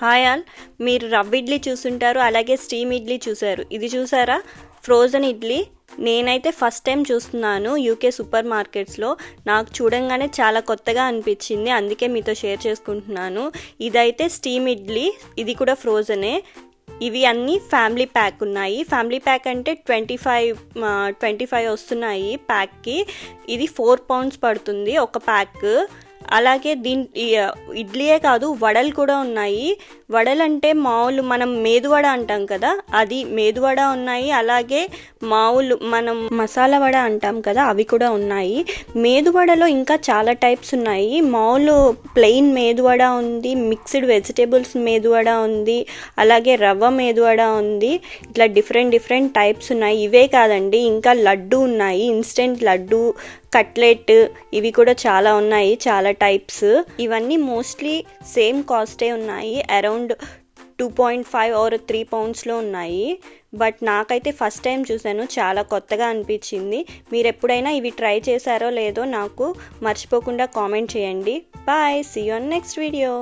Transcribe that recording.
Hi all, మీరు రవ్వ ఇడ్లీ చూసుంటారు, అలాగే స్టీమ్ ఇడ్లీ చూసారు. ఇది చూసారా, ఫ్రోజన్ ఇడ్లీ. నేనైతే ఫస్ట్ టైం చూస్తున్నాను యూకే సూపర్ మార్కెట్స్లో. నాకు చూడంగానే చాలా కొత్తగా అనిపించింది, అందుకే మీతో షేర్ చేసుకుంటున్నాను. ఇదైతే స్టీమ్ ఇడ్లీ, ఇది కూడా ఫ్రోజనే. ఇవి అన్నీ ఫ్యామిలీ ప్యాక్ ఉన్నాయి. ఫ్యామిలీ ప్యాక్ అంటే 25 వస్తున్నాయి ప్యాక్కి. ఇది 4 pounds పడుతుంది ఒక ప్యాక్. అలాగే ఇడ్లీయే కాదు, వడలు కూడా ఉన్నాయి. వడలు అంటే మామూలు మనం మేదువడ అంటాం కదా, అది మేదువడ ఉన్నాయి. అలాగే మామూలు మనం మసాలా వడ అంటాం కదా, అవి కూడా ఉన్నాయి. మేదువడలో ఇంకా చాలా టైప్స్ ఉన్నాయి. మామూలు ప్లెయిన్ మేదువడ ఉంది, మిక్స్డ్ వెజిటేబుల్స్ మేదువడ ఉంది, అలాగే రవ్వ మేదువడ ఉంది. ఇట్లా డిఫరెంట్ టైప్స్ ఉన్నాయి. ఇవే కాదండి, ఇంకా లడ్డు ఉన్నాయి, ఇన్స్టెంట్ లడ్డు, కట్లెట్, ఇవి కూడా చాలా ఉన్నాయి, చాలా టైప్స్. ఇవన్నీ మోస్ట్లీ సేమ్ కాస్టే ఉన్నాయి, అరౌండ్ 2.5 or 3 poundsలో ఉన్నాయి. బట్ నాకైతే ఫస్ట్ టైం చూసాను, చాలా కొత్తగా అనిపించింది. మీరు ఎప్పుడైనా ఇవి ట్రై చేశారో లేదో నాకు మర్చిపోకుండా కామెంట్ చేయండి. Bye, see you on next video.